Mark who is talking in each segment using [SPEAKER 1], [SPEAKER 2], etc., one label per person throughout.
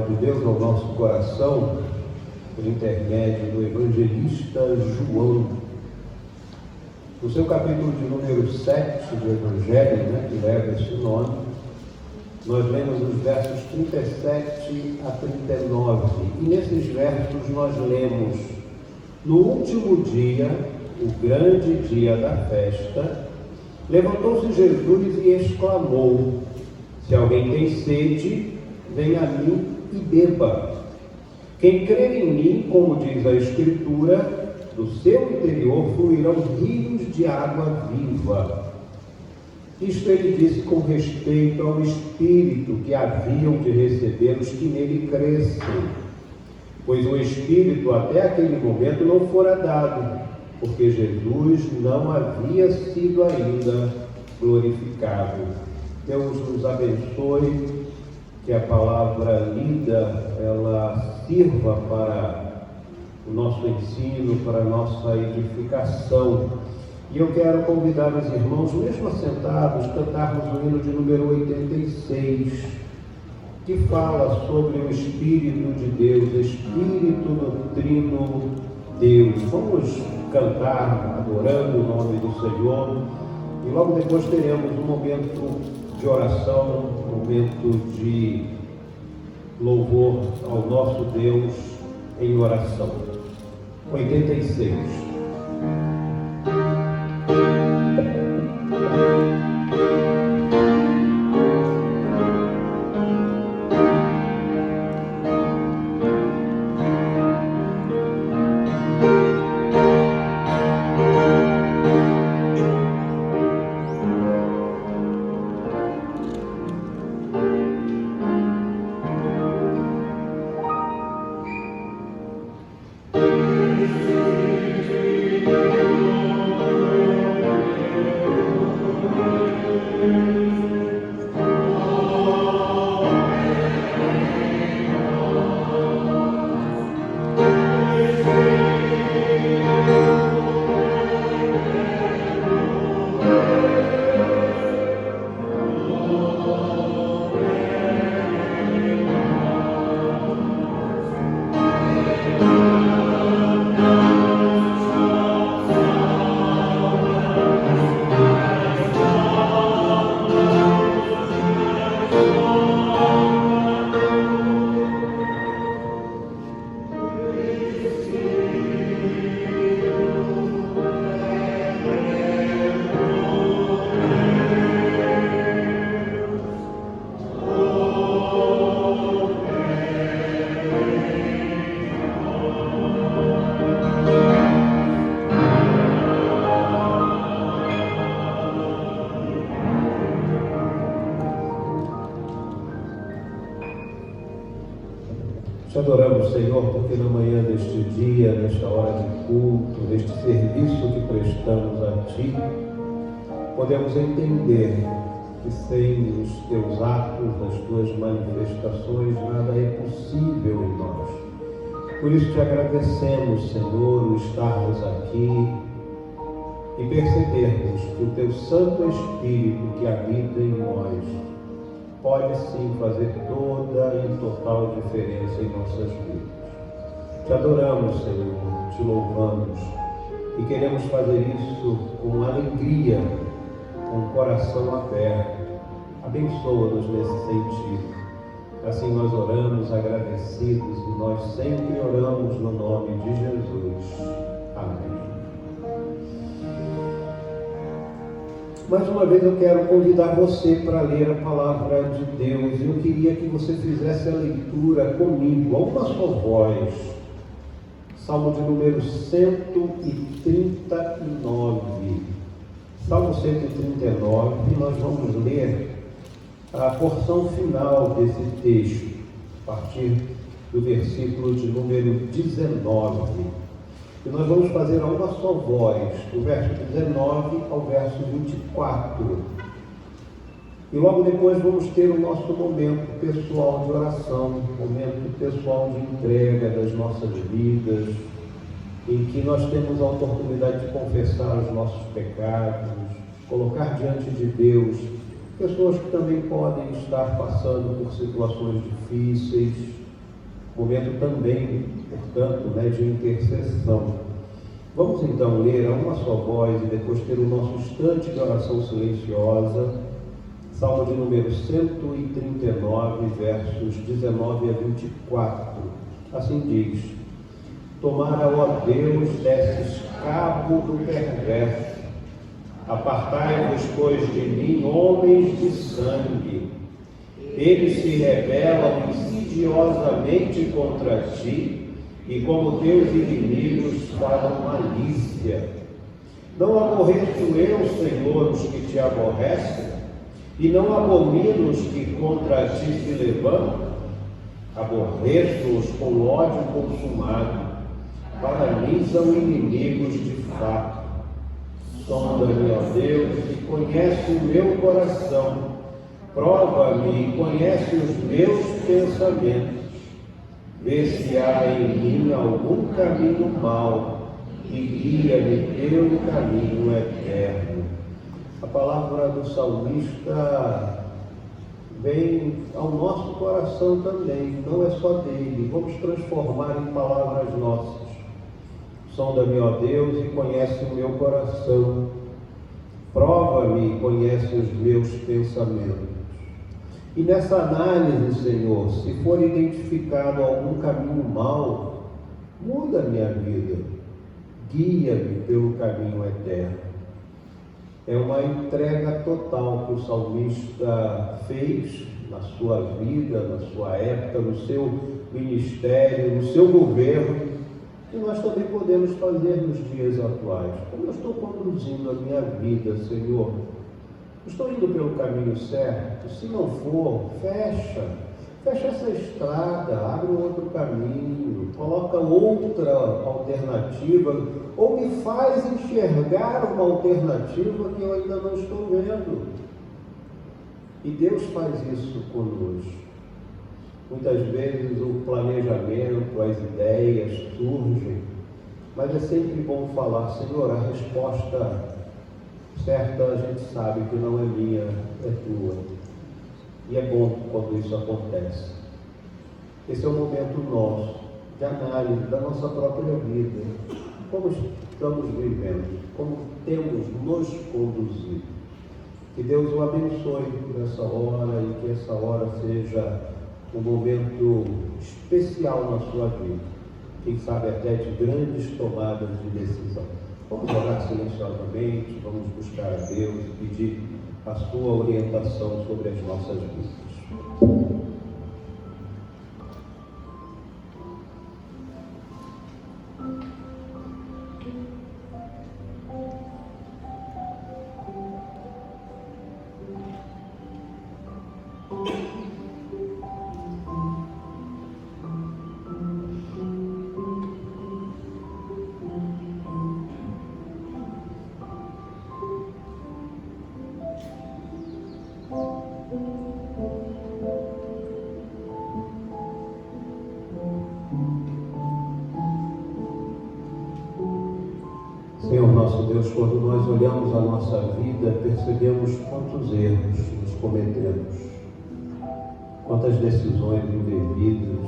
[SPEAKER 1] de Deus ao nosso coração por intermédio do evangelista João. No seu capítulo de número 7 do Evangelho, que leva esse nome, nós lemos os versos 37 a 39. E nesses versos nós lemos: no último dia, o grande dia da festa, levantou-se Jesus e exclamou: se alguém tem sede, venha a mim e beba. Quem crer em mim, como diz a Escritura, do seu interior fluirão rios de água viva. Isto ele disse com respeito ao Espírito que haviam de receber os que nele crescem, pois o Espírito até aquele momento não fora dado, porque Jesus não havia sido ainda glorificado. Deus nos abençoe, que a palavra lida, ela sirva para o nosso ensino, para a nossa edificação. E eu quero convidar os irmãos, mesmo assentados, cantarmos o hino de número 86, que fala sobre o Espírito de Deus, Espírito do Trino Deus. Vamos cantar adorando o nome do Senhor e logo depois teremos um momento de oração, um momento de louvor ao nosso Deus em oração. 86. Te adoramos, Senhor, porque na manhã deste dia, nesta hora de culto, neste serviço que prestamos a Ti, podemos entender que sem os Teus atos, as Tuas manifestações, nada é possível em nós. Por isso te agradecemos, Senhor, o estarmos aqui e percebermos que o Teu Santo Espírito que habita em nós pode sim fazer toda e total diferença em nossas vidas. Te adoramos, Senhor, te louvamos e queremos fazer isso com alegria, com o coração aberto. Abençoa-nos nesse sentido. Assim nós oramos agradecidos e nós sempre oramos no nome de Jesus. Amém. Mais uma vez eu quero convidar você para ler a palavra de Deus. Eu queria que você fizesse a leitura comigo, a uma só voz. Salmo de número 139. Salmo 139, nós vamos ler a porção final desse texto, a partir do versículo de número 19. E nós vamos fazer a uma só voz, do verso 19 ao verso 24. E logo depois vamos ter o nosso momento pessoal de oração, momento pessoal de entrega das nossas vidas, em que nós temos a oportunidade de confessar os nossos pecados, colocar diante de Deus pessoas que também podem estar passando por situações difíceis, momento também, portanto, de intercessão. Vamos então ler a uma só voz e depois ter o nosso instante de oração silenciosa, Salmo de número 139, versos 19 a 24. Assim diz: Tomara, ó Deus, desses cabo do perverso, apartai-vos, pois, de mim, homens de sangue. Eles se rebelam insidiosamente contra ti, e como teus inimigos falam malícia. Não aborreço eu, Senhor, os que te aborrecem, e não abomino os que contra ti se levantam. Aborreço-os com ódio consumado, para mim são inimigos de fato. Sonda-me, ó Deus, e conhece o meu coração. Prova-me e conhece os meus pensamentos. Vê se há em mim algum caminho mau e guia-me pelo caminho eterno. A palavra do salmista vem ao nosso coração também, não é só dele. Vamos transformar em palavras nossas. Sonda-me, ó Deus, e conhece o meu coração. Prova-me e conhece os meus pensamentos. E nessa análise, Senhor, se for identificado algum caminho mau, muda a minha vida, guia-me pelo caminho eterno. É uma entrega total que o salmista fez na sua vida, na sua época, no seu ministério, no seu governo, e nós também podemos fazer nos dias atuais. Como eu estou conduzindo a minha vida, Senhor? Estou indo pelo caminho certo? Se não for, fecha essa estrada, abre um outro caminho, coloca outra alternativa, ou me faz enxergar uma alternativa que eu ainda não estou vendo. E Deus faz isso conosco. Muitas vezes o planejamento, as ideias surgem, mas é sempre bom falar: Senhor, a resposta certa a gente sabe que não é minha, é tua. E é bom quando isso acontece. Esse é o momento nosso de análise da nossa própria vida. Como estamos vivendo, como temos nos conduzido. Que Deus o abençoe nessa hora e que essa hora seja um momento especial na sua vida. Quem sabe até de grandes tomadas de decisão. Vamos orar silenciosamente, vamos buscar a Deus e pedir a sua orientação sobre as nossas vidas. Senhor nosso Deus, quando nós olhamos a nossa vida, percebemos quantos erros nos cometemos, quantas decisões indevidas,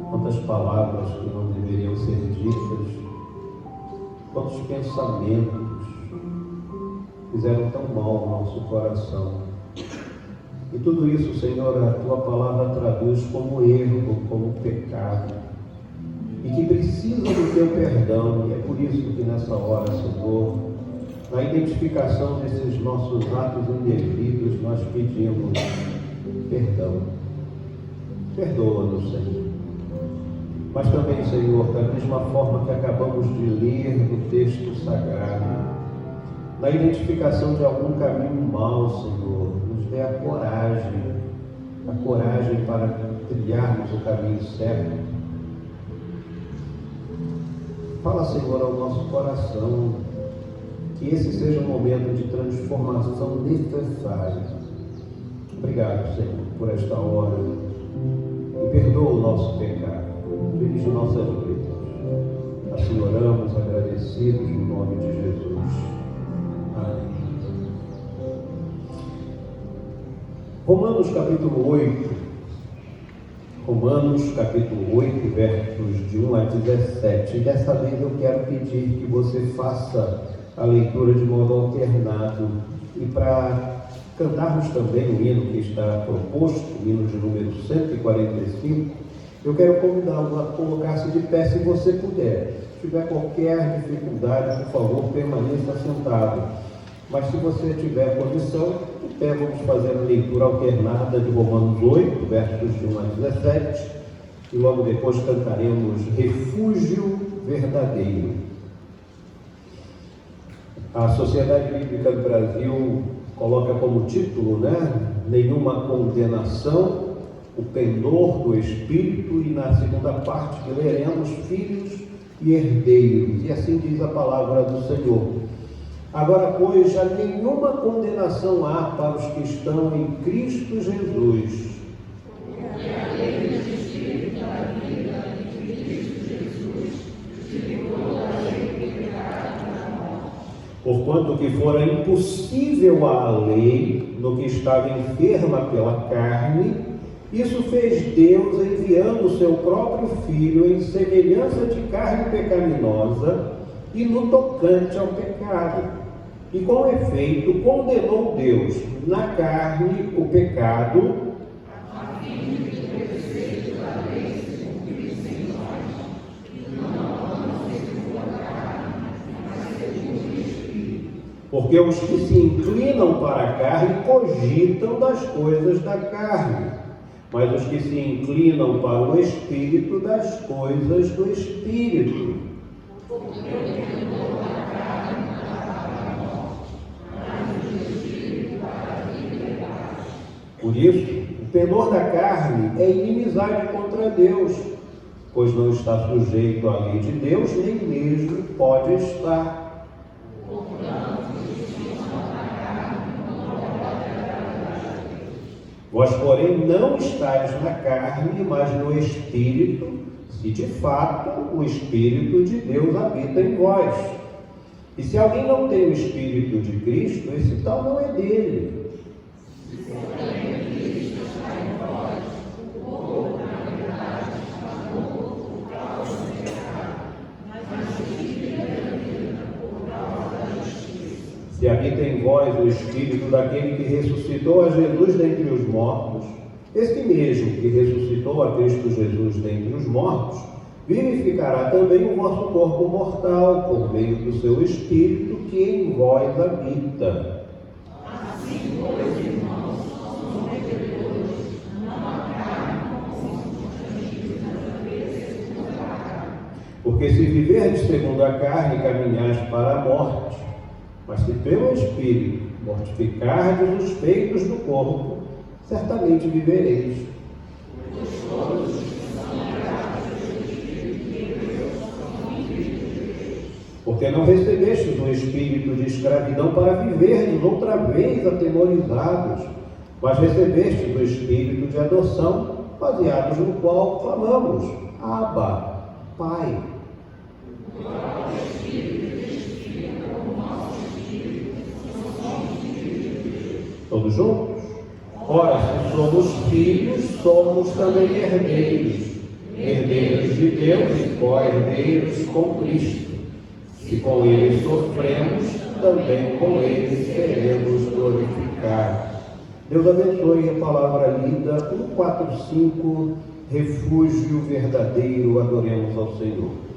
[SPEAKER 1] quantas palavras que não deveriam ser ditas, quantos pensamentos fizeram tão mal ao nosso coração. E tudo isso, Senhor, a Tua palavra traduz como erro, como pecado, e que precisa do Teu perdão. E é por isso que nessa hora, Senhor, na identificação desses nossos atos indevidos, nós pedimos perdão. Perdoa-nos, Senhor. Mas também, Senhor, da mesma forma que acabamos de ler no texto sagrado, na identificação de algum caminho mau, Senhor, nos dê a coragem para trilharmos o caminho certo. Fala, Senhor, ao nosso coração, que esse seja um momento de transformação necessária. Obrigado, Senhor, por esta hora. E perdoa o nosso pecado. Dirige nossas vidas. Assim oramos, agradecidos no nome de Jesus. Amém. Romanos capítulo 8. Romanos capítulo 8, versos de 1 a 17. E dessa vez eu quero pedir que você faça a leitura de modo alternado. E para cantarmos também o hino que está proposto, o hino de número 145, eu quero convidá-lo a colocar-se de pé se você puder. Se tiver qualquer dificuldade, por favor, permaneça sentado. Mas se você tiver condição, de pé, vamos fazer a leitura alternada de Romanos 8, versos de 1 a 17, e logo depois cantaremos Refúgio Verdadeiro. A Sociedade Bíblica do Brasil coloca como título, Nenhuma condenação, o pendor do Espírito, e na segunda parte que leremos, filhos e herdeiros, e assim diz a palavra do Senhor. Agora, pois, já nenhuma condenação há para os que estão em Cristo Jesus. Porquanto que fora impossível à lei, no que estava enferma pela carne, isso fez Deus enviando o seu próprio Filho em semelhança de carne pecaminosa e no tocante ao pecado. E com efeito condenou Deus na carne o pecado, a fim de que o preceito da lei se cumprisse em nós, e não segundo a carne, mas segundo o Espírito. Porque os que se inclinam para a carne cogitam das coisas da carne, mas os que se inclinam para o Espírito, das coisas do Espírito. Por isso, o temor da carne é inimizade contra Deus, pois não está sujeito à lei de Deus, nem mesmo pode estar. Vós, porém, não estáis na carne, mas no Espírito, se de fato o Espírito de Deus habita em vós. E se alguém não tem o Espírito de Cristo, esse tal não é dele. Se habita em vós o Espírito daquele que ressuscitou a Jesus dentre os mortos, este mesmo que ressuscitou a Cristo Jesus dentre os mortos, vivificará também o vosso corpo mortal, por meio do seu Espírito que em vós habita. Assim, pois, irmãos, somos devedores, não a carne, como constrangidos na cabeça segundo a carne. Porque se viverdes segundo a carne, caminhais para a morte. Mas se pelo Espírito mortificardes os feitos do corpo, certamente vivereis. Porque não recebestes um espírito de escravidão para viverdes outra vez atemorizados, mas recebestes o espírito de adoção, baseados no qual clamamos, Abba, Pai. Todos juntos? Ora, se somos filhos, somos também herdeiros, herdeiros de Deus e co-herdeiros com Cristo. Se com Ele sofremos, também com Ele seremos glorificados. Deus abençoe a palavra lida, 145, refúgio verdadeiro, adoremos ao Senhor.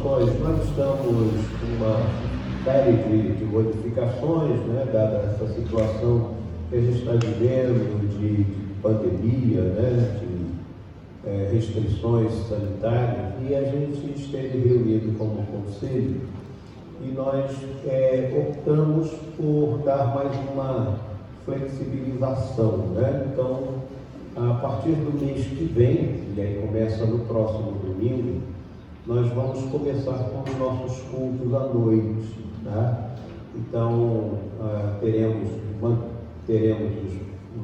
[SPEAKER 1] situações, nós estamos em uma série de modificações, né, dada essa situação que a gente está vivendo de pandemia, né, de restrições sanitárias, e a gente esteve reunido como conselho e nós optamos por dar mais uma flexibilização, né? Então, a partir do mês que vem, e aí começa no próximo domingo, nós vamos começar com os nossos cultos à noite, tá? Então, teremos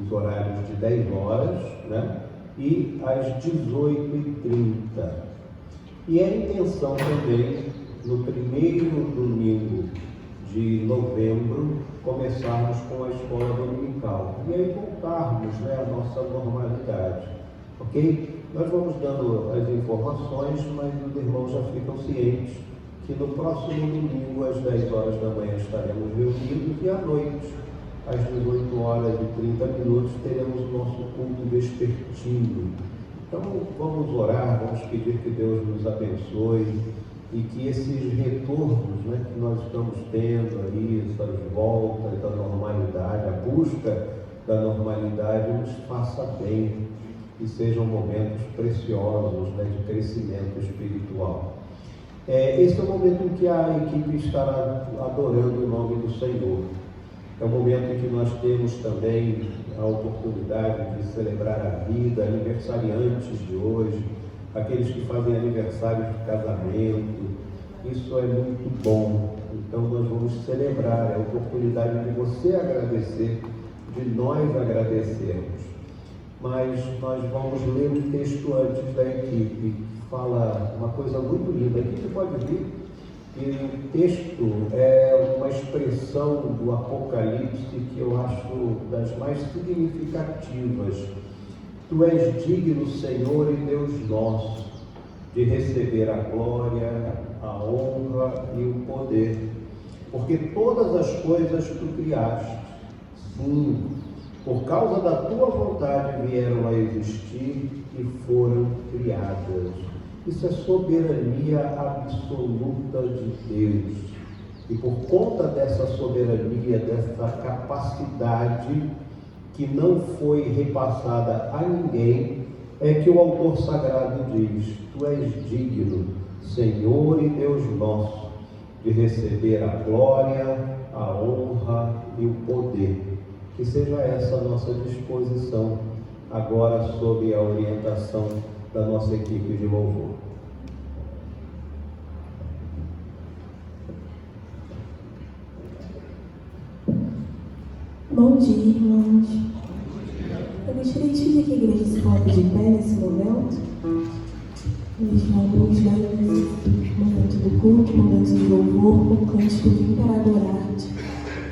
[SPEAKER 1] os horários de 10 horas, né? E às 18h30. E a intenção também, no primeiro domingo de novembro, começarmos com a escola dominical. E aí voltarmos, né, à nossa normalidade. Ok? Nós vamos dando as informações, mas os irmãos já ficam cientes que no próximo domingo, às 10 horas da manhã, estaremos reunidos e à noite, às 18h30, teremos o nosso culto vespertino. Então, vamos orar, vamos pedir que Deus nos abençoe e que esses retornos, né, que nós estamos tendo aí, essas voltas da normalidade, a busca da normalidade, nos faça bem e sejam momentos preciosos, né, de crescimento espiritual. Esse é o momento em que a equipe estará adorando o nome do Senhor. É o momento em que nós temos também a oportunidade de celebrar a vida, aniversariantes de hoje, aqueles que fazem aniversário de casamento. Isso é muito bom. Então nós vamos celebrar, é a oportunidade de você agradecer, de nós agradecermos. Mas nós vamos ler um texto antes da equipe, que fala uma coisa muito linda. Aqui você pode ver que o texto é uma expressão do Apocalipse que eu acho das mais significativas. Tu és digno, Senhor e Deus nosso, de receber a glória, a honra e o poder, porque todas as coisas tu criaste. Sim, por causa da tua vontade vieram a existir e foram criadas. Isso é soberania absoluta de Deus. E por conta dessa soberania, dessa capacidade que não foi repassada a ninguém, é que o autor sagrado diz: Tu és digno, Senhor e Deus nosso, de receber a glória, a honra e o poder. Que seja essa a nossa disposição, agora sob a orientação da nossa equipe de louvor.
[SPEAKER 2] Bom dia, irmãos. Eu gostaria de pedir que a igreja se coloque de pé nesse momento. Nós vamos dar esse momento do culto, momento de louvor, com cântico Vim para adorar-te.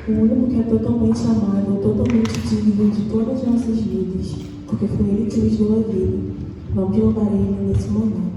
[SPEAKER 2] O único que é totalmente amável, totalmente digno de todas as nossas vidas, porque foi Ele que nos deu a vida. Vamos louvar Ele nesse momento.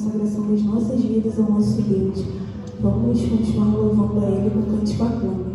[SPEAKER 2] consagração das nossas vidas ao nosso Deus. Vamos continuar louvando a Ele com cântico agora.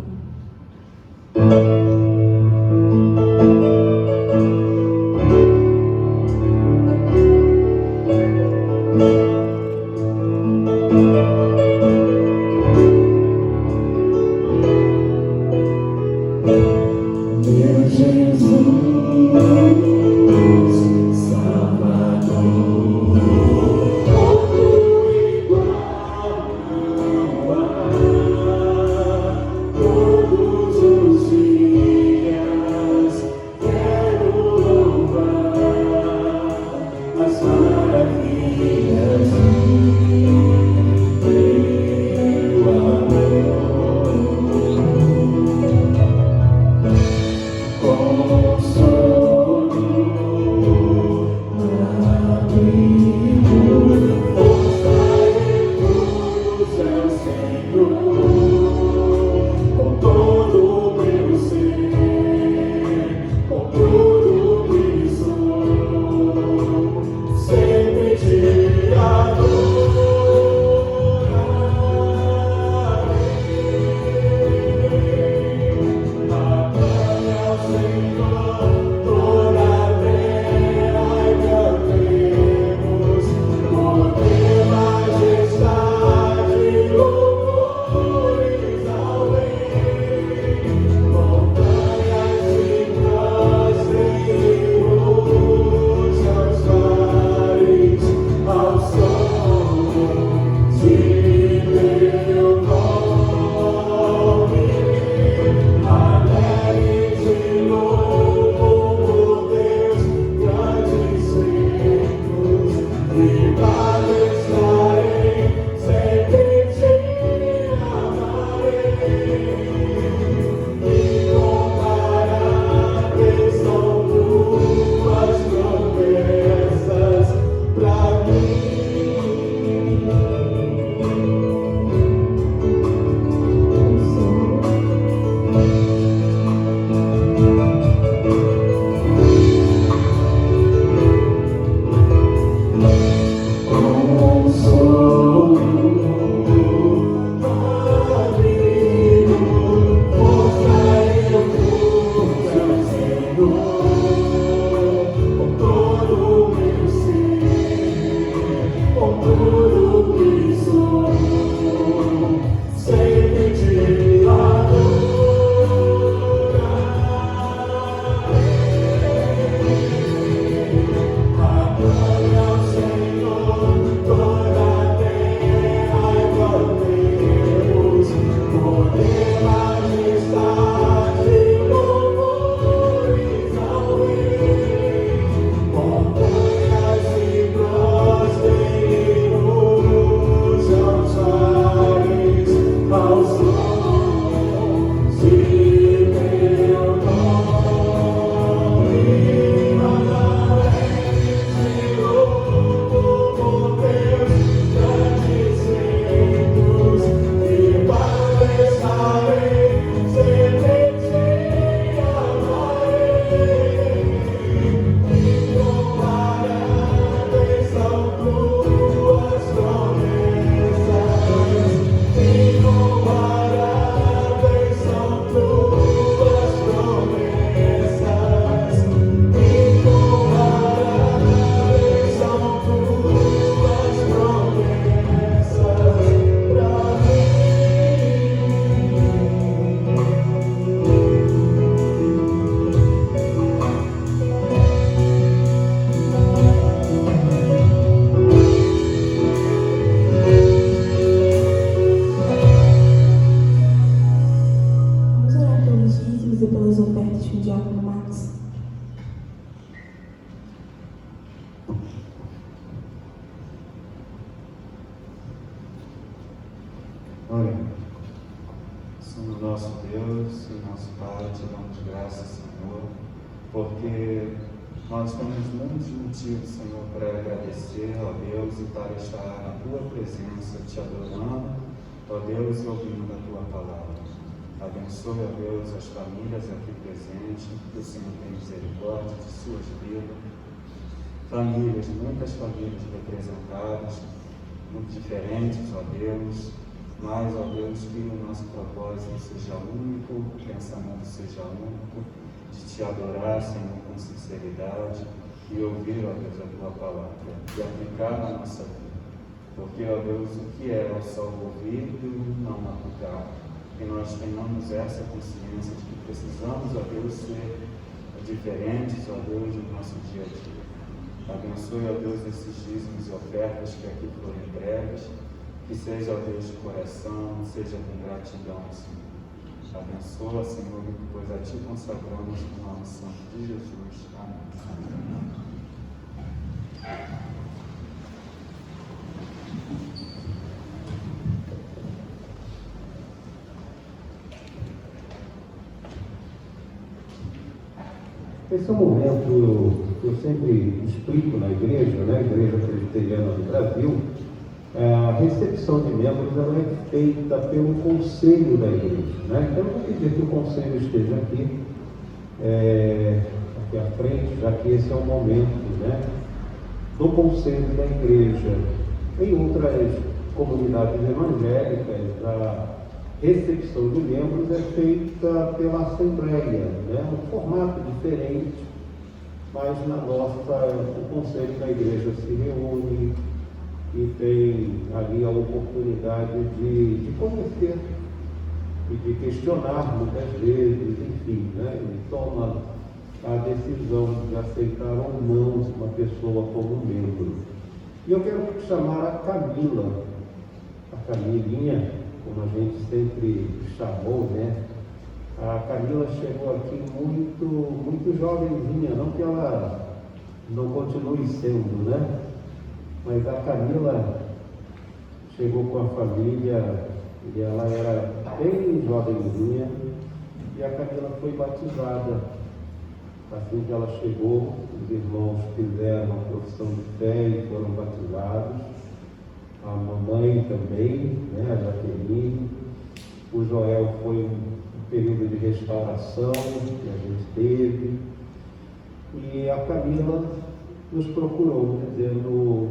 [SPEAKER 3] Oremos. Senhor nosso Deus e nosso Pai, te damos graças, Senhor, porque nós temos muitos motivos, Senhor, para agradecer, ó Deus, e para estar na Tua presença, te adorando, ó Deus, e ouvindo a Tua palavra. Abençoe, ó Deus, as famílias aqui presentes, que o Senhor tenha misericórdia de suas vidas, famílias, muitas famílias representadas, diferentes, ó Deus, mas, ó Deus, que o nosso propósito seja único, o pensamento seja único, de te adorar, Senhor, com sinceridade e ouvir, ó Deus, a tua palavra e aplicar na nossa vida. Porque, ó Deus, o que é só ouvir e não aplicar? Que nós tenhamos essa consciência de que precisamos, ó Deus, ser diferentes, ó Deus, no nosso dia a dia. Abençoe, ó Deus, esses dízimos e ofertas que aqui foram entregues, que seja, ó Deus, de coração, seja com gratidão, Senhor. Abençoa, Senhor, pois a Ti consagramos no nome santo de Jesus. Amém.
[SPEAKER 1] Esse é um momento que eu sempre explico na igreja, né? Igreja Presbiteriana do Brasil. A recepção de membros ela é feita pelo conselho da igreja, né? Então eu vou pedir que o conselho esteja aqui, aqui à frente, já que esse é o momento, né, do conselho da igreja. Em outras comunidades evangélicas, a recepção de membros é feita pela assembleia, né? Um formato diferente, mas na nossa, o conselho da igreja se reúne e tem ali a oportunidade de conhecer e de questionar muitas vezes, enfim, né? E toma a decisão de aceitar ou não uma pessoa como membro. E eu quero chamar a Camila, a Camilinha, como a gente sempre chamou, né? A Camila chegou aqui muito jovenzinha, não que ela não continue sendo, né? Mas a Camila chegou com a família e ela era bem jovenzinha e a Camila foi batizada. Assim que ela chegou, os irmãos fizeram a profissão de fé e foram batizados. A mamãe também, né, a Jaqueline. O Joel foi um período de restauração que a gente teve. E a Camila nos procurou, dizendo: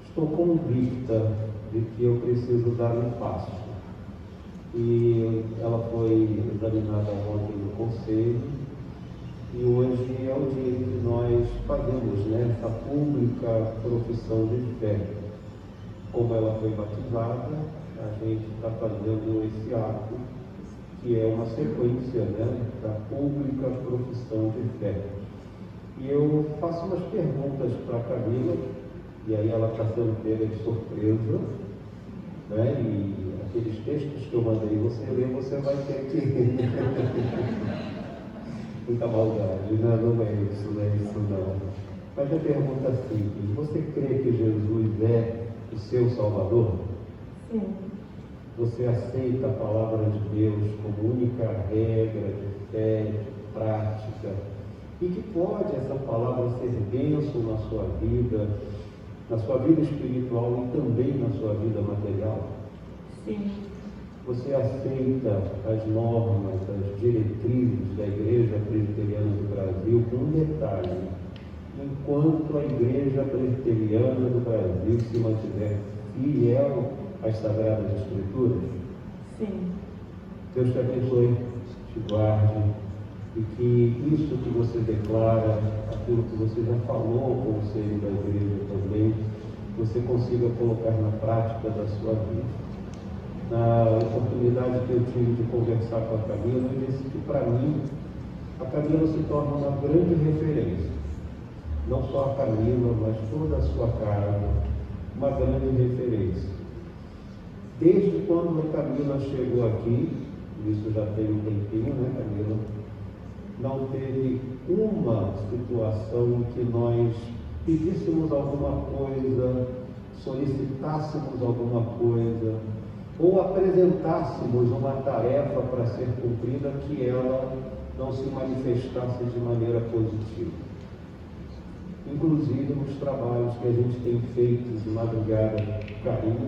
[SPEAKER 1] estou convicta de que eu preciso dar um passo. E ela foi examinada ontem no conselho. E hoje é o dia que nós fazemos, né, essa pública profissão de fé. Como ela foi batizada, a gente está fazendo esse ato, que é uma sequência, né, da pública profissão de fé. E eu faço umas perguntas para a Camila, e aí ela está sendo pega de surpresa, né, e aqueles textos que eu mandei você ler, você vai ter que... Muita maldade, não é isso não. Mas a pergunta é simples: você crê que Jesus é o seu Salvador?
[SPEAKER 2] Sim.
[SPEAKER 1] Você aceita a palavra de Deus como única regra de fé, de prática? E que pode essa palavra ser bênção na sua vida espiritual e também na sua vida material?
[SPEAKER 2] Sim.
[SPEAKER 1] Você aceita as normas, as diretrizes da Igreja Presbiteriana do Brasil, com um detalhe: enquanto a Igreja Presbiteriana do Brasil se mantiver fiel às Sagradas Escrituras?
[SPEAKER 2] Sim.
[SPEAKER 1] Deus te abençoe, te guarde, e que isso que você declara, aquilo que você já falou ao conselho da Igreja também, você consiga colocar na prática da sua vida. Na oportunidade que eu tive de conversar com a Camila, eu disse que, para mim, a Camila se torna uma grande referência. Não só a Camila, mas toda a sua casa, uma grande referência. Desde quando a Camila chegou aqui, isso já tem um tempinho, né, Camila? Não teve uma situação em que nós pedíssemos alguma coisa, solicitássemos alguma coisa, ou apresentássemos uma tarefa para ser cumprida que ela não se manifestasse de maneira positiva. Inclusive nos trabalhos que a gente tem feito de madrugada carinho,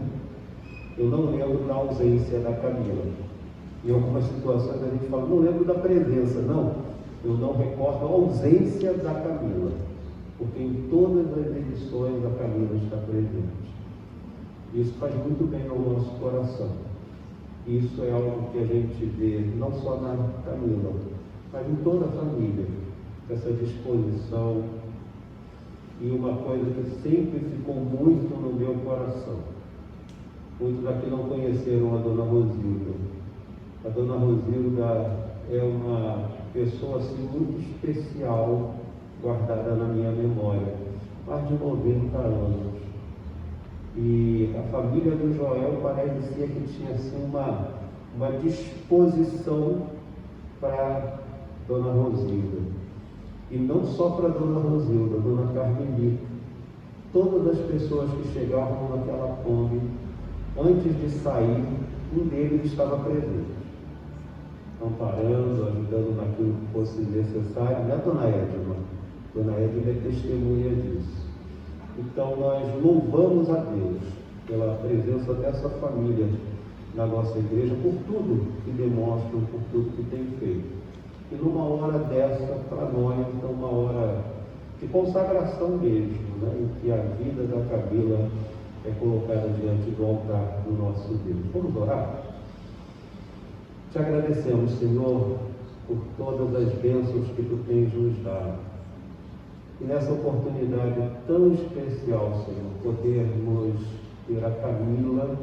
[SPEAKER 1] eu não lembro da ausência da Camila. Em algumas situações a gente fala: não lembro da presença. Não, eu não recordo a ausência da Camila, porque em todas as edições a Camila está presente. Isso faz muito bem ao nosso coração. Isso é algo que a gente vê não só na Camila, mas em toda a família, essa disposição. E uma coisa que sempre ficou muito no meu coração, muitos aqui não conheceram a Dona Rosilda. A Dona Rosilda é uma pessoa assim, muito especial, guardada na minha memória, mais de 90 anos. E a família do Joel parece ser que tinha assim, uma disposição para Dona Rosilda. E não só para Dona Rosilda, Dona Carmelita. Todas as pessoas que chegavam naquela Kombi, antes de sair, um deles estava presente, amparando, ajudando naquilo que fosse necessário, né, Dona Edma? Dona Edma é testemunha disso. Então, nós louvamos a Deus pela presença dessa família na nossa igreja, por tudo que demonstram, por tudo que tem feito. E numa hora dessa, para nós, é uma hora de consagração mesmo, né, em que a vida da Camila é colocada diante do altar do nosso Deus. Vamos orar? Te agradecemos, Senhor, por todas as bênçãos que Tu tens nos dado. E nessa oportunidade tão especial, Senhor, podermos ter a Camila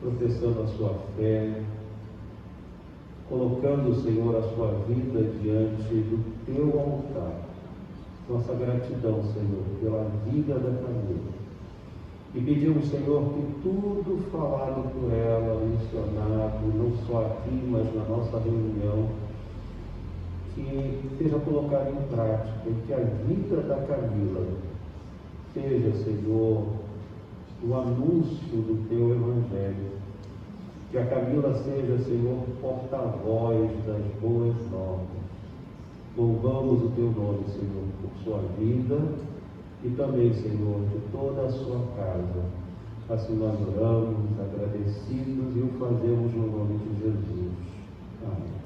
[SPEAKER 1] professando a sua fé, colocando, Senhor, a sua vida diante do Teu altar. Nossa gratidão, Senhor, pela vida da Camila. E pedimos, Senhor, que tudo falado por ela, mencionado, não só aqui, mas na nossa reunião, que seja colocado em prática, e que a vida da Camila seja, Senhor, o anúncio do Teu Evangelho. Que a Camila seja, Senhor, porta-voz das boas novas. Louvamos o Teu nome, Senhor, por sua vida e também, Senhor, de toda a sua casa. Assim nós oramos, agradecidos, e o fazemos no nome de Jesus. Amém.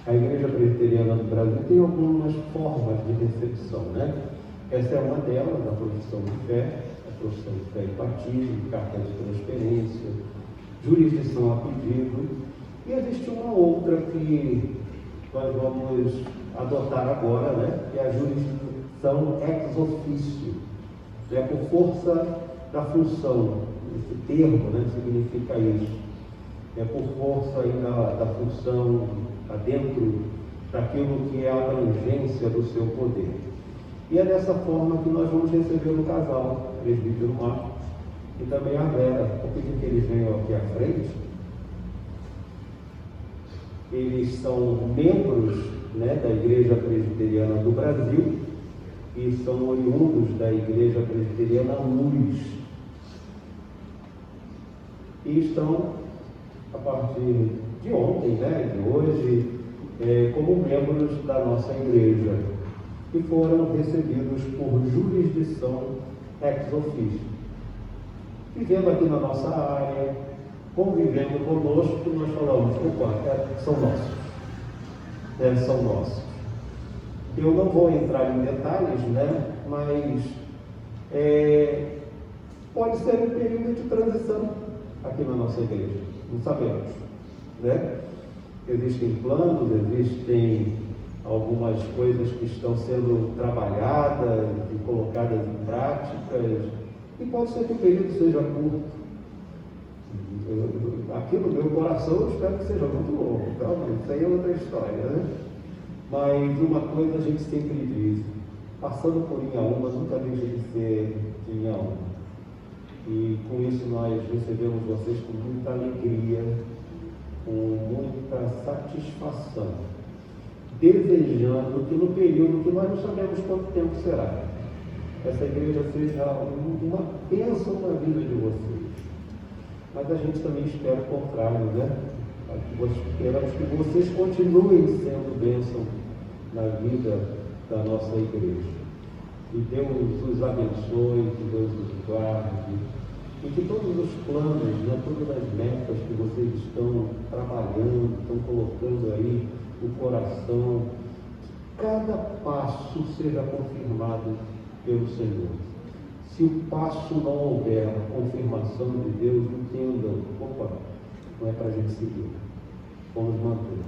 [SPEAKER 1] A Igreja Presbiteriana do Brasil tem algumas formas de recepção, né? Essa é uma delas, a profissão de fé, e batismo, carta de transferência, jurisdição a pedido. E existe uma outra que nós vamos adotar agora, né? Que é a jurisdição ex officio, né? Por força da função. Esse termo, né, significa isso. É por força aí da função, dentro daquilo que é a abrangência do seu poder. E é dessa forma que nós vamos receber o casal, o presbítero Marcos e também a Vera. Vou pedir que eles venham aqui à frente. Eles são membros, né, da Igreja Presbiteriana do Brasil e são oriundos da Igreja Presbiteriana Luz. E estão, a partir de ontem, né, de hoje, como membros da nossa igreja, que foram recebidos por jurisdição ex officio. Vivendo aqui na nossa área, convivendo conosco, nós falamos, opa, são nossos. São nossos. Eu não vou entrar em detalhes, né, mas pode ser um período de transição aqui na nossa igreja, não sabemos, né? Existem planos, existem algumas coisas que estão sendo trabalhadas e colocadas em práticas, e pode ser que o período seja curto. Aqui no meu coração eu espero que seja muito longo, tá? Isso aí é outra história, né? Mas uma coisa a gente sempre diz, passando por Inhaúma nunca deixa de ser Inhaúma. E com isso nós recebemos vocês com muita alegria, com muita satisfação. desejando que no período que nós não sabemos quanto tempo será, essa igreja seja uma bênção na vida de vocês. Mas a gente também espera o contrário, né? Esperamos que vocês continuem sendo bênção na vida da nossa igreja. E Deus os abençoe, que Deus os guarde, e que todos os planos, né, todas as metas que vocês estão trabalhando, estão colocando aí no coração, cada passo seja confirmado pelo Senhor. Se o passo não houver a confirmação de Deus, entendam, opa, não é para a gente seguir, vamos manter.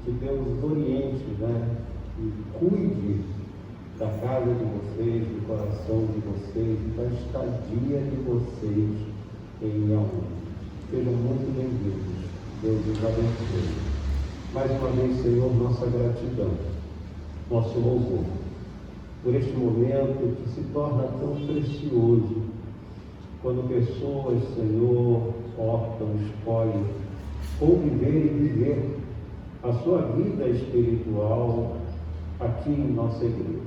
[SPEAKER 1] Que Deus os oriente, né, e cuide da casa de vocês, do coração de vocês, da estadia de vocês em Yahweh. Sejam muito bem-vindos. Deus os abençoe. Mais uma vez, Senhor, nossa gratidão, nosso louvor, por este momento que se torna tão precioso, quando pessoas, Senhor, optam, escolhem conviver e viver a sua vida espiritual aqui em nossa igreja.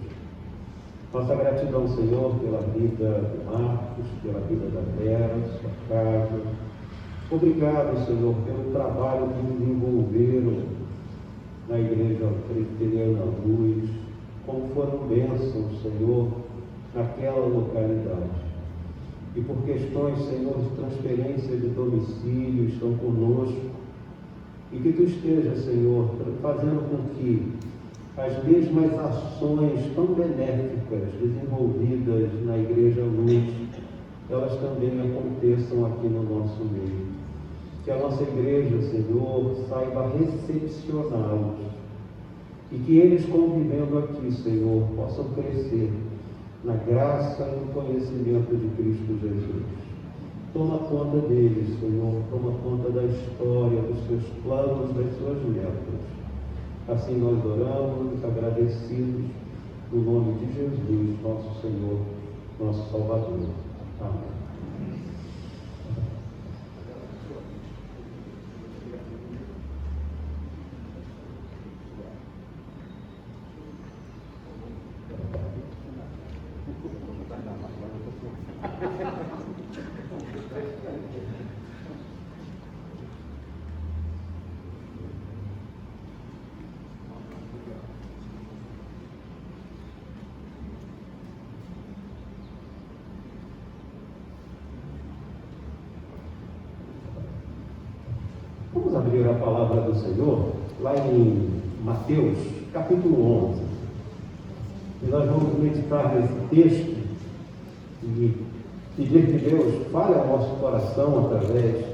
[SPEAKER 1] Nossa gratidão, Senhor, pela vida de Marcos, pela vida da Vera, sua casa. Obrigado, Senhor, pelo trabalho que desenvolveram na Igreja Presbiteriana Luz, como foram bênçãos, Senhor, naquela localidade. E por questões, Senhor, de transferência de domicílio, estão conosco. E que Tu esteja, Senhor, fazendo com que as mesmas ações tão benéficas desenvolvidas na Igreja Luz, elas também aconteçam aqui no nosso meio. Que a nossa igreja, Senhor, saiba recepcioná-los e que eles, convivendo aqui, Senhor, possam crescer na graça e no conhecimento de Cristo Jesus. Toma conta deles, Senhor, toma conta da história, dos seus planos, das suas metas. Assim nós oramos, agradecidos, no nome de Jesus, nosso Senhor, nosso Salvador. Amém. Vamos abrir a palavra do Senhor lá em Mateus, capítulo 11. E nós vamos meditar nesse texto e pedir que Deus fale ao nosso coração através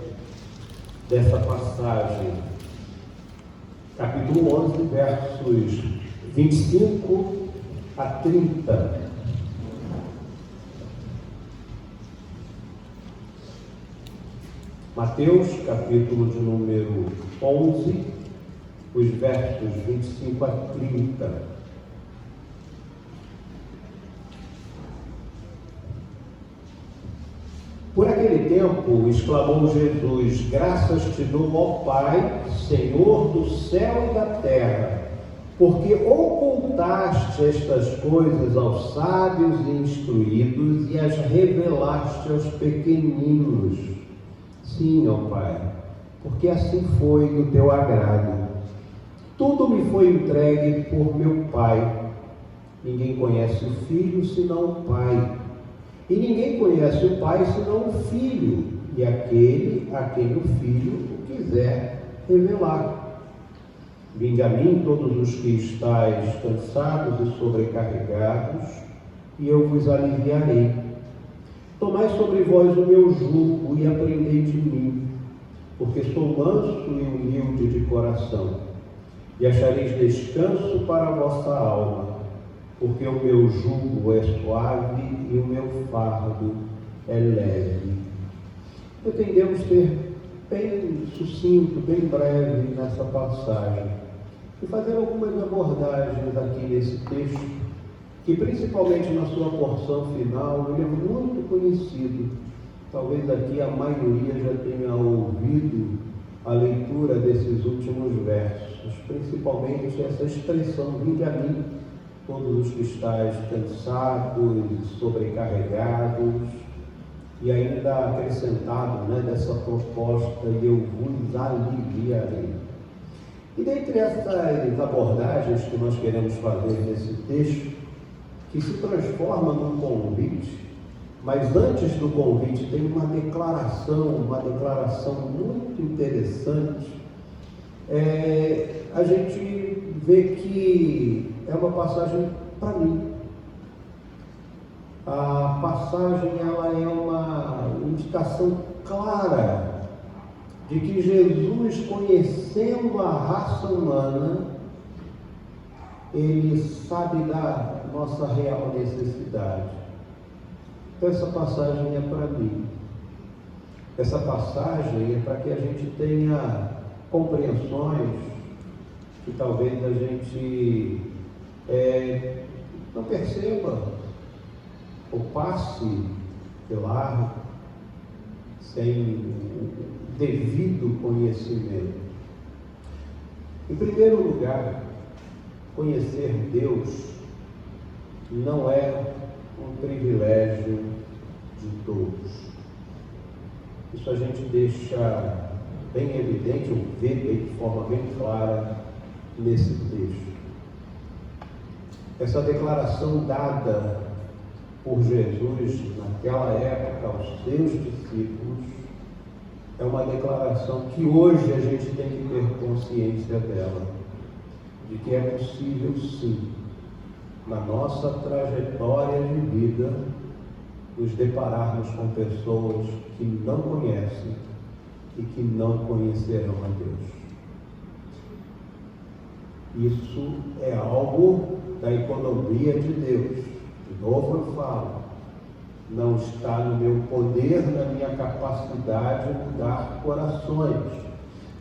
[SPEAKER 1] dessa passagem. Capítulo 11, versos 25 a 30. Mateus, capítulo de número 11, os versos 25 a 30. Por aquele tempo, exclamou Jesus: graças te dou, ó Pai, Senhor do céu e da terra, porque ocultaste estas coisas aos sábios e instruídos e as revelaste aos pequeninos. Sim, ó Pai, porque assim foi do teu agrado. Tudo me foi entregue por meu Pai. Ninguém conhece o Filho senão o Pai. E ninguém conhece o Pai senão o Filho, e aquele a quem o Filho quiser revelar. Vinde a mim todos os que estáis cansados e sobrecarregados, e eu vos aliviarei. Tomai sobre vós o meu jugo e aprendei de mim, porque sou manso e humilde de coração, e achareis descanso para a vossa alma, porque o meu jugo é suave e o meu fardo é leve. Pretendemos ser bem sucinto, bem breve nessa passagem, e fazer algumas abordagens aqui nesse texto, que principalmente na sua porção final, ele é muito conhecido. Talvez aqui a maioria já tenha ouvido a leitura desses últimos versos, principalmente essa expressão: vinde a mim, todos os que estáis cansados, sobrecarregados, e ainda acrescentado, dessa proposta: e eu vos aliviarei. E dentre essas abordagens que nós queremos fazer nesse texto, que se transforma num convite, mas antes do convite tem uma declaração muito interessante. A gente vê que é uma passagem para mim. A passagem ela é uma indicação clara de que Jesus, conhecendo a raça humana, ele sabe da nossa real necessidade. Então essa passagem é para mim. Essa passagem é para que a gente tenha compreensões que talvez a gente não perceba ou passe pelo largo sem devido conhecimento. Em primeiro lugar, conhecer Deus não é um privilégio de todos. Isso a gente deixa bem evidente, ou vê de forma bem clara nesse texto. Essa declaração dada por Jesus naquela época aos seus discípulos é uma declaração que hoje a gente tem que ter consciência dela, de que é possível sim, na nossa trajetória de vida, nos depararmos com pessoas que não conhecem e que não conhecerão a Deus. Isso é algo da economia de Deus. De novo eu falo, não está no meu poder, na minha capacidade de mudar corações.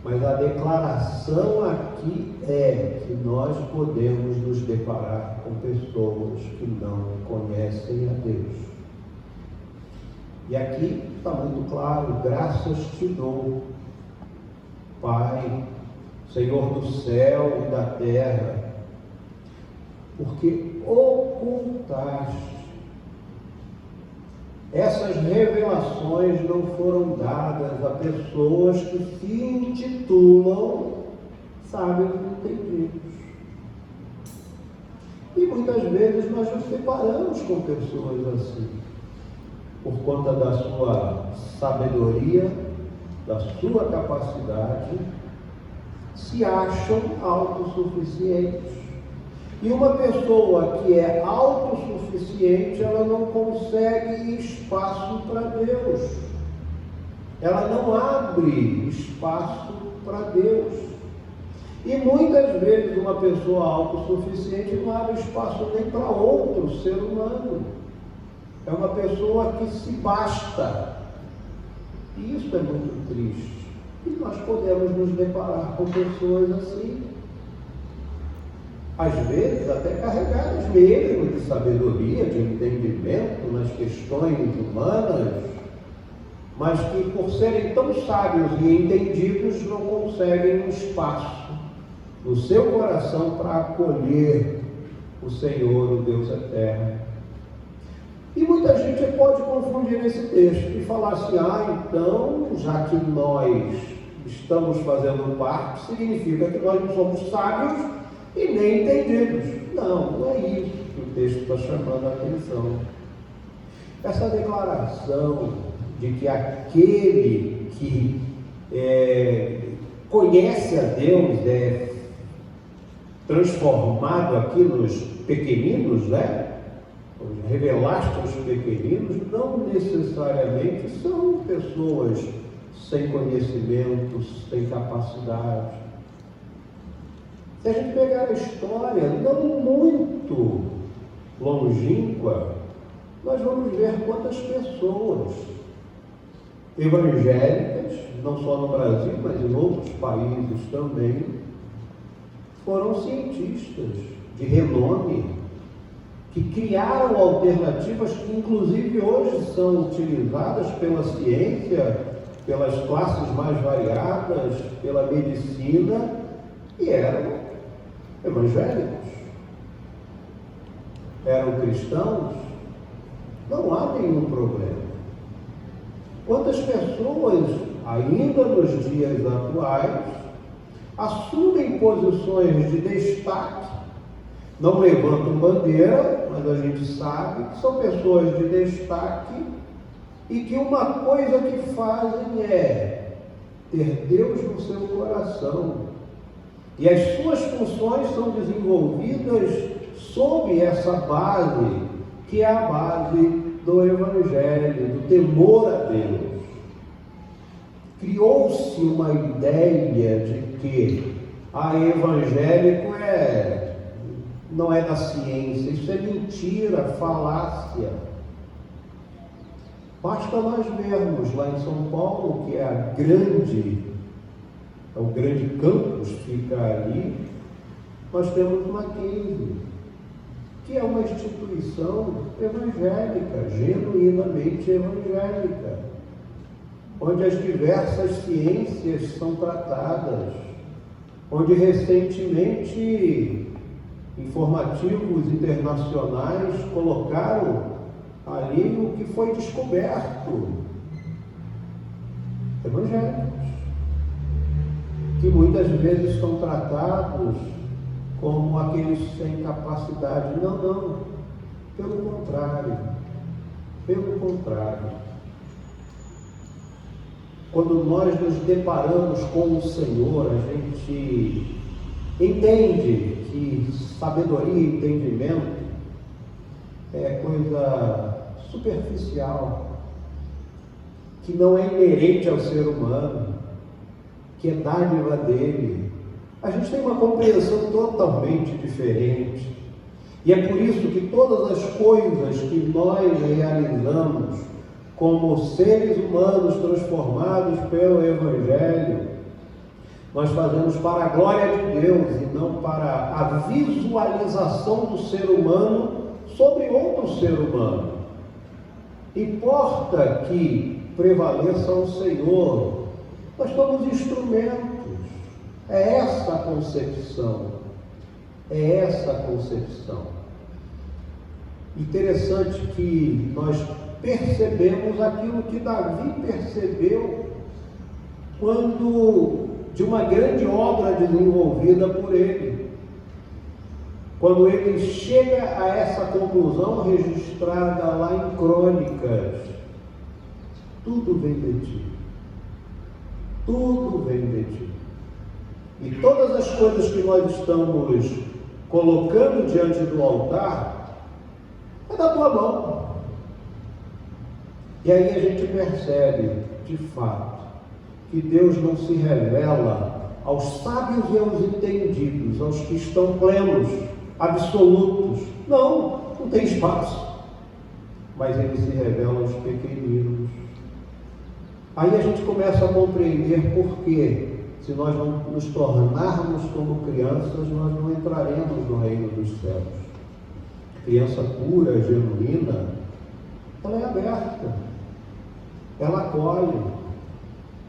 [SPEAKER 1] Mas a declaração aqui é que nós podemos nos deparar com pessoas que não conhecem a Deus. E aqui está muito claro: graças te dou, Pai, Senhor do céu e da terra, porque ocultaste. Essas revelações não foram dadas a pessoas que se intitulam sábios entendidos. E muitas vezes nós nos deparamos com pessoas assim, por conta da sua sabedoria, da sua capacidade, se acham autossuficientes. E uma pessoa que é autossuficiente, ela não consegue espaço para Deus. Ela não abre espaço para Deus. E muitas vezes uma pessoa autossuficiente não abre espaço nem para outro ser humano. É uma pessoa que se basta. E isso é muito triste. E nós podemos nos deparar com pessoas assim, às vezes até carregadas mesmo de sabedoria, de entendimento nas questões humanas, mas que por serem tão sábios e entendidos não conseguem um espaço no seu coração para acolher o Senhor, o Deus eterno. E muita gente pode confundir esse texto e falar assim: então, já que nós estamos fazendo parte, significa que nós não somos sábios e nem entendidos. Não é isso que o texto está chamando a atenção. Essa declaração de que aquele que conhece a Deus é transformado aqui nos pequeninos, revelaste aos pequeninos, não necessariamente são pessoas sem conhecimento, sem capacidade. Se a gente pegar a história não muito longínqua, nós vamos ver quantas pessoas evangélicas, não só no Brasil, mas em outros países também, foram cientistas de renome, que criaram alternativas que inclusive hoje são utilizadas pela ciência pelas classes mais variadas, pela medicina, e eram evangélicos. Eram cristãos, não há nenhum problema. Quantas pessoas, ainda nos dias atuais, assumem posições de destaque, não levantam bandeira, mas a gente sabe que são pessoas de destaque e que uma coisa que fazem é ter Deus no seu coração. E as suas funções são desenvolvidas sob essa base, que é a base do Evangelho, do temor a Deus. Criou-se uma ideia de que evangélico não é da ciência, isso é mentira, falácia. Basta nós vermos lá em São Paulo, que é o grande campus, fica ali, nós temos uma Mackenzie, que é uma instituição evangélica, genuinamente evangélica, onde as diversas ciências são tratadas, onde recentemente informativos internacionais colocaram ali o que foi descoberto. Evangélicos, que muitas vezes são tratados como aqueles sem capacidade. Não, pelo contrário. Quando nós nos deparamos com o Senhor, a gente entende que sabedoria e entendimento é coisa superficial, que não é inerente ao ser humano, que é dádiva dele. A gente tem uma compreensão totalmente diferente. E é por isso que todas as coisas que nós realizamos como seres humanos transformados pelo Evangelho, nós fazemos para a glória de Deus e não para a visualização do ser humano sobre outro ser humano. Importa que prevaleça o Senhor. Nós somos instrumentos. É essa a concepção. Interessante que nós percebemos aquilo que Davi percebeu quando de uma grande obra desenvolvida por ele. Quando ele chega a essa conclusão registrada lá em Crônicas: tudo vem de ti. Tudo vem de ti. E todas as coisas que nós estamos colocando diante do altar é da tua mão. E aí a gente percebe, de fato, que Deus não se revela aos sábios e aos entendidos, aos que estão plenos, absolutos. Não tem espaço. Mas Ele se revela aos pequeninos. Aí a gente começa a compreender por quê. Se nós não nos tornarmos como crianças, nós não entraremos no reino dos céus. Criança pura, genuína, ela é aberta, ela acolhe,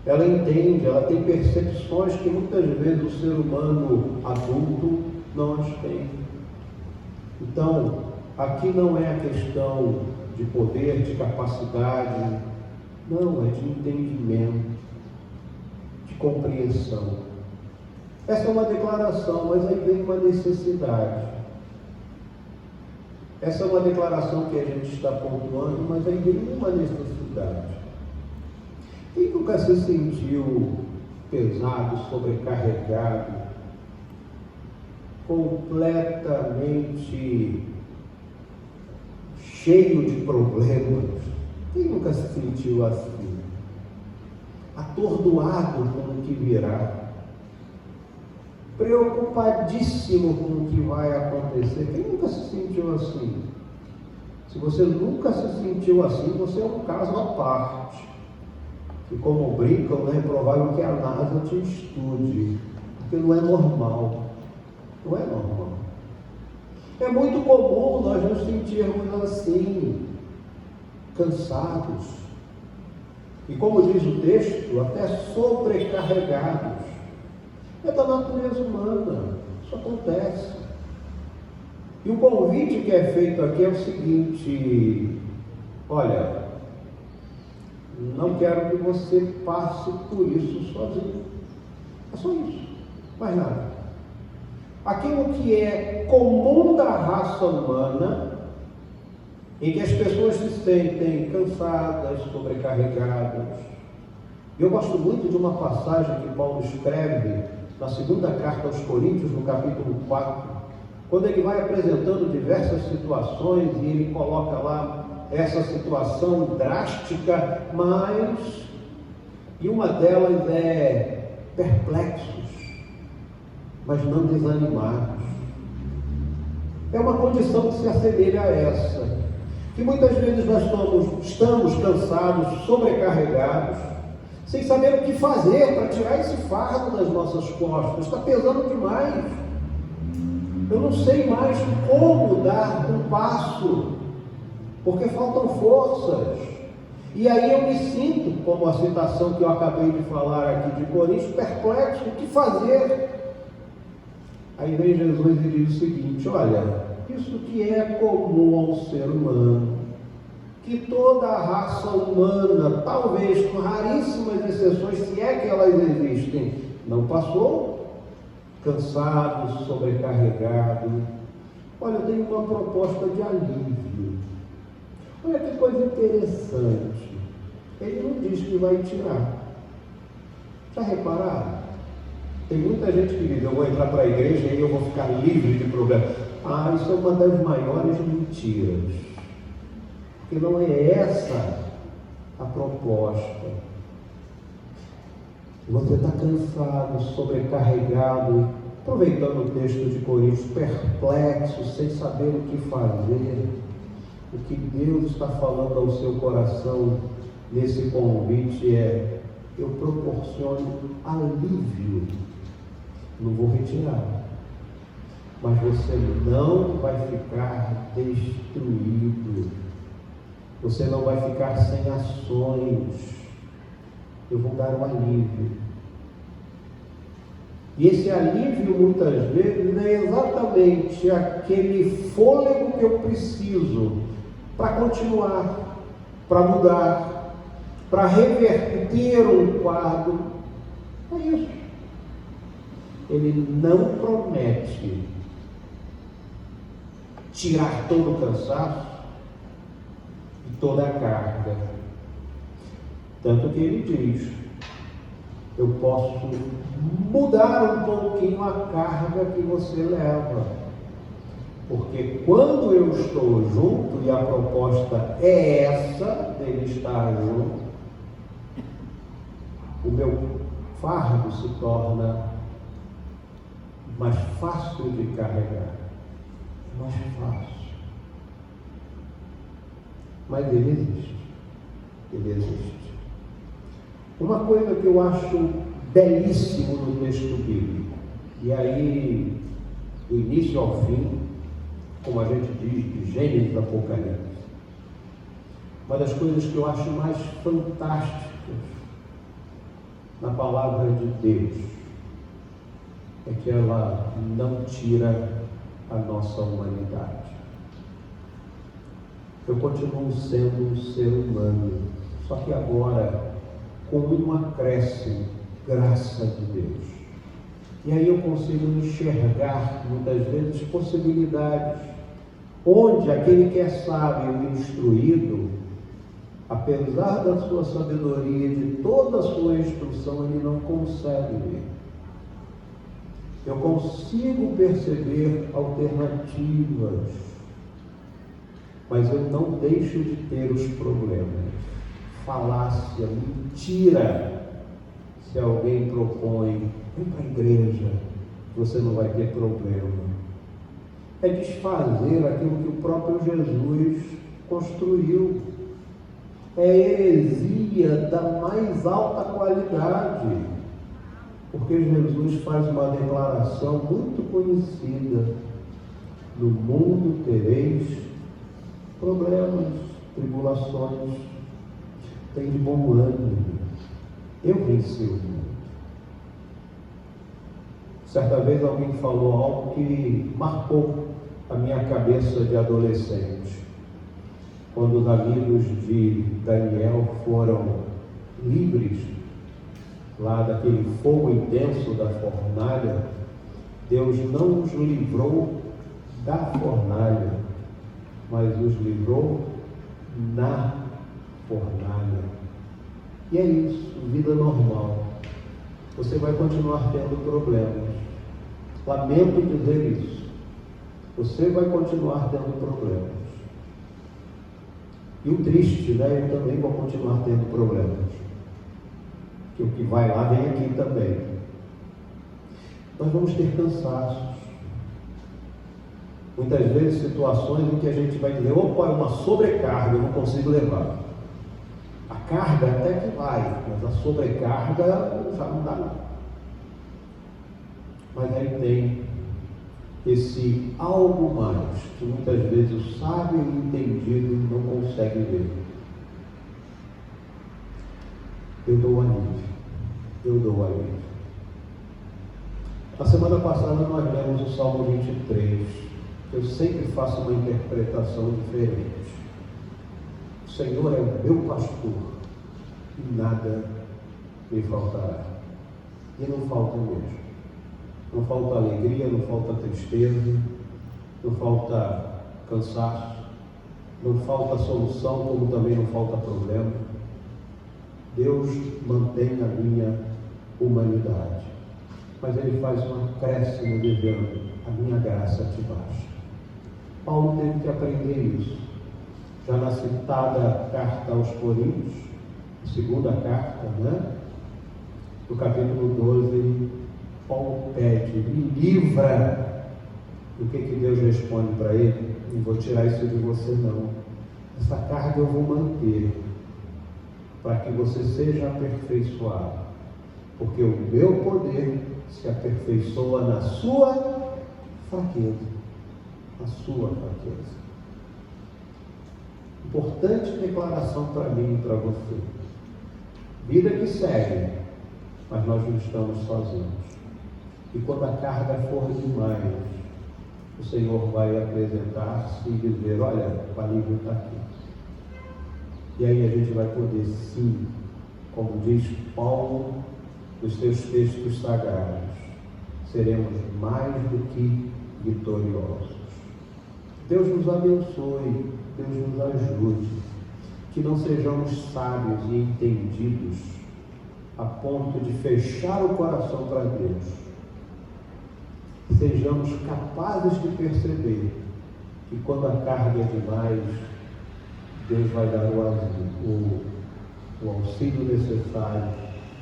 [SPEAKER 1] ela entende, ela tem percepções que muitas vezes o ser humano adulto não as tem. Então, aqui não é a questão de poder, de capacidade, não, é de entendimento, de compreensão. Essa é uma declaração, mas aí vem uma necessidade. Essa é uma declaração que a gente está pontuando, mas aí vem uma necessidade. Quem nunca se sentiu pesado, sobrecarregado, completamente cheio de problemas? Quem nunca se sentiu assim? Atordoado com o que virá, preocupadíssimo com o que vai acontecer. Quem nunca se sentiu assim? Se você nunca se sentiu assim, você é um caso à parte. E como brincam, é provável que a NASA te estude, porque não é normal. Não é normal. É muito comum nós nos sentirmos assim, cansados, E como diz o texto, até sobrecarregados. É da natureza humana, isso acontece. E o convite que é feito aqui é o seguinte: olha, não quero que você passe por isso sozinho. É só isso, mais nada. Aquilo que é comum da raça humana, em que as pessoas se sentem cansadas, sobrecarregadas. Eu gosto muito de uma passagem que Paulo escreve na segunda carta aos Coríntios, no capítulo 4, quando ele vai apresentando diversas situações e ele coloca lá essa situação drástica, e uma delas é perplexos, mas não desanimados. É uma condição que se assemelha a essa, que muitas vezes nós estamos cansados, sobrecarregados, sem saber o que fazer para tirar esse fardo das nossas costas. Está pesando demais. Eu não sei mais como dar um passo, porque faltam forças. E aí eu me sinto, como a citação que eu acabei de falar aqui de Coríntios, perplexo, o que fazer? Aí vem Jesus e diz o seguinte: olha, isso que é comum ao ser humano, que toda a raça humana, talvez com raríssimas exceções, se é que elas existem, não passou, cansado, sobrecarregado. Olha, eu tenho uma proposta de alívio. Olha que coisa interessante. Ele não diz que vai tirar. Já repararam? Tem muita gente que diz: eu vou entrar para a igreja e eu vou ficar livre de problemas. Isso é uma das maiores mentiras. Porque não é essa a proposta. Você está cansado, sobrecarregado, aproveitando o texto de Coríntios, perplexo, sem saber o que fazer. O que Deus está falando ao seu coração nesse convite é: eu proporciono alívio, não vou retirar, mas você não vai ficar destruído, você não vai ficar sem ações, eu vou dar um alívio. E esse alívio muitas vezes é exatamente aquele fôlego que eu preciso para continuar, para mudar, para reverter um quadro. É isso. Ele não promete tirar todo o cansaço e toda a carga. Tanto que ele diz: eu posso mudar um pouquinho a carga que você leva. Porque quando eu estou junto, e a proposta é essa, dele estar junto, o meu fardo se torna mais fácil de carregar. Mais fácil. Mas ele existe. Ele existe. Uma coisa que eu acho belíssimo no texto bíblico, e aí, do início ao fim, como a gente diz, de Gênesis e Apocalipse, uma das coisas que eu acho mais fantásticas na palavra de Deus é que ela não tira a nossa humanidade. Eu continuo sendo um ser humano, só que agora com um acréscimo, graça de Deus. E aí eu consigo enxergar muitas vezes possibilidades onde aquele que é sábio e instruído, apesar da sua sabedoria e de toda a sua instrução, ele não consegue ver. Eu consigo perceber alternativas, mas eu não deixo de ter os problemas. Falácia, mentira. Se alguém propõe: vem para a igreja, você não vai ter problema. É desfazer aquilo que o próprio Jesus construiu. É heresia da mais alta qualidade. Porque Jesus faz uma declaração muito conhecida: no mundo tereis problemas, tribulações. tem de bom ânimo. Eu venci o mundo. Certa vez alguém falou algo que marcou a minha cabeça de adolescente. Quando os amigos de Daniel foram livres lá daquele fogo intenso da fornalha, Deus não os livrou da fornalha, mas os livrou na fornalha. E é isso, vida normal. Você vai continuar tendo problemas. Lamento dizer isso. Você vai continuar tendo problemas. E o triste, né? Eu também vou continuar tendo problemas. Que o que vai lá vem aqui também. Nós vamos ter cansaços. Muitas vezes situações em que a gente vai dizer, opa, é uma sobrecarga, eu não consigo levar. A carga até que vai, mas a sobrecarga já não dá não. Mas aí tem esse algo mais, que muitas vezes o sábio e o entendido não consegue ver. Eu dou alívio. Eu dou alívio. Na semana passada nós lemos o Salmo 23. Eu sempre faço uma interpretação diferente. O Senhor é o meu pastor e nada me faltará. E não falta mesmo. Não falta alegria, não falta tristeza, não falta cansaço, não falta solução, como também não falta problema. Deus mantém a minha humanidade, mas Ele faz um acréscimo dizendo, a minha graça te basta. Paulo teve que aprender isso. Já na citada carta aos Coríntios, segunda carta, né? No capítulo 12, Paulo pede, me livra. E o que Deus responde para ele? Não vou tirar isso de você não. Essa carga eu vou manter, para que você seja aperfeiçoado. Porque o meu poder se aperfeiçoa na sua fraqueza. Na sua fraqueza. Importante declaração para mim e para você. Vida que segue, mas nós não estamos sozinhos. E quando a carga for demais, o Senhor vai apresentar-se e dizer, olha, o alívio está aqui. E aí a gente vai poder sim, como diz Paulo nos seus textos sagrados, seremos mais do que vitoriosos. Deus nos abençoe, Deus nos ajude, que não sejamos sábios e entendidos a ponto de fechar o coração para Deus. Sejamos capazes de perceber que quando a carga é demais, Deus vai dar o auxílio necessário,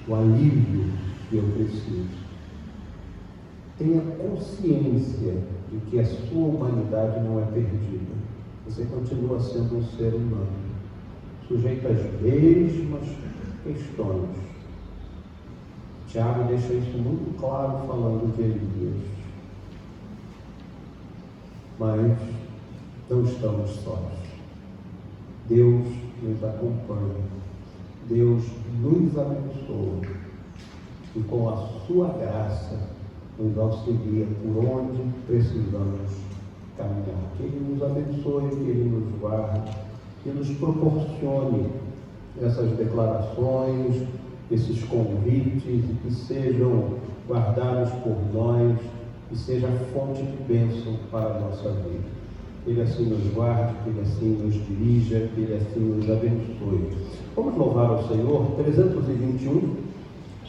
[SPEAKER 1] o alívio que eu preciso. Tenha consciência de que a sua humanidade não é perdida. Você continua sendo um ser humano, sujeito às mesmas questões. Tiago deixa isso muito claro falando de Elias. Mas não estamos sós. Deus nos acompanha. Deus nos abençoa. E com a sua graça nos auxilia por onde precisamos caminhar. Que Ele nos abençoe, que Ele nos guarde, que nos proporcione essas declarações, esses convites, e que sejam guardados por nós e seja fonte de bênção para a nossa vida. Ele assim nos guarde, que Ele assim nos dirija, que Ele assim nos abençoe. Vamos louvar ao Senhor. 321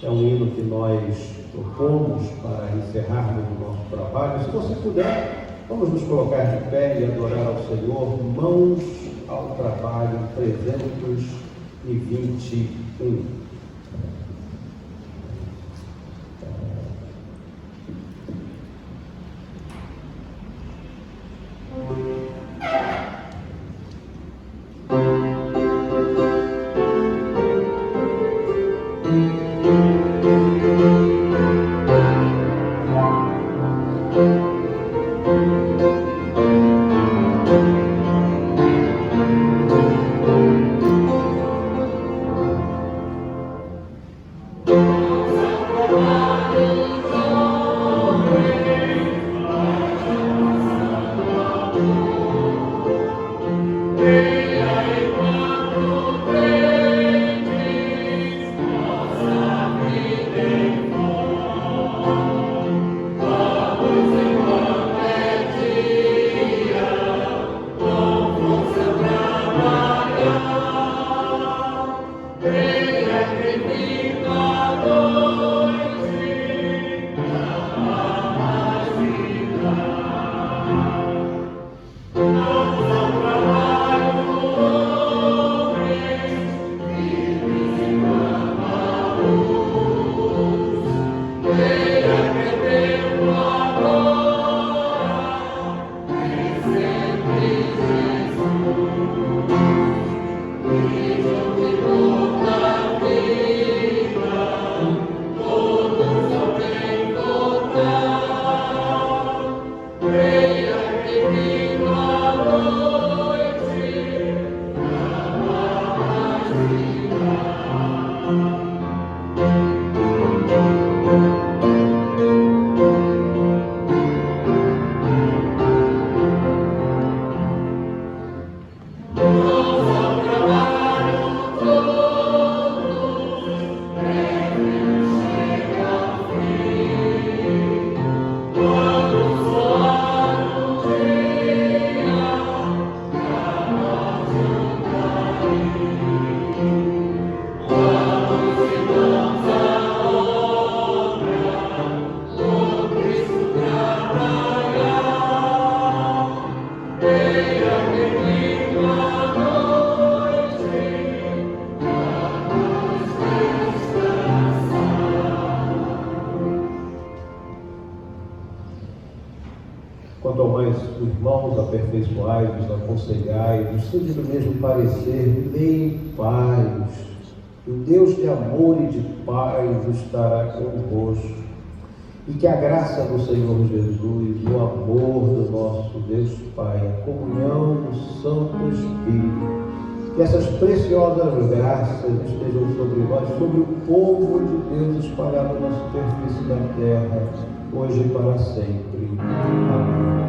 [SPEAKER 1] é um hino que nós propomos para encerrarmos o nosso trabalho. Se você puder, vamos nos colocar de pé e adorar ao Senhor. Mãos ao trabalho. 321. Quanto ao mais, irmãos, aperfeiçoai-vos, aconselhai-vos, sede do mesmo parecer, vivei em paz. E o Deus de amor e de paz estará convosco. E que a graça do Senhor Jesus, o amor do nosso Deus Pai, a comunhão do Santo Espírito, que essas preciosas graças estejam sobre nós, sobre o povo de Deus espalhado na superfície da terra, hoje e para sempre. Amém.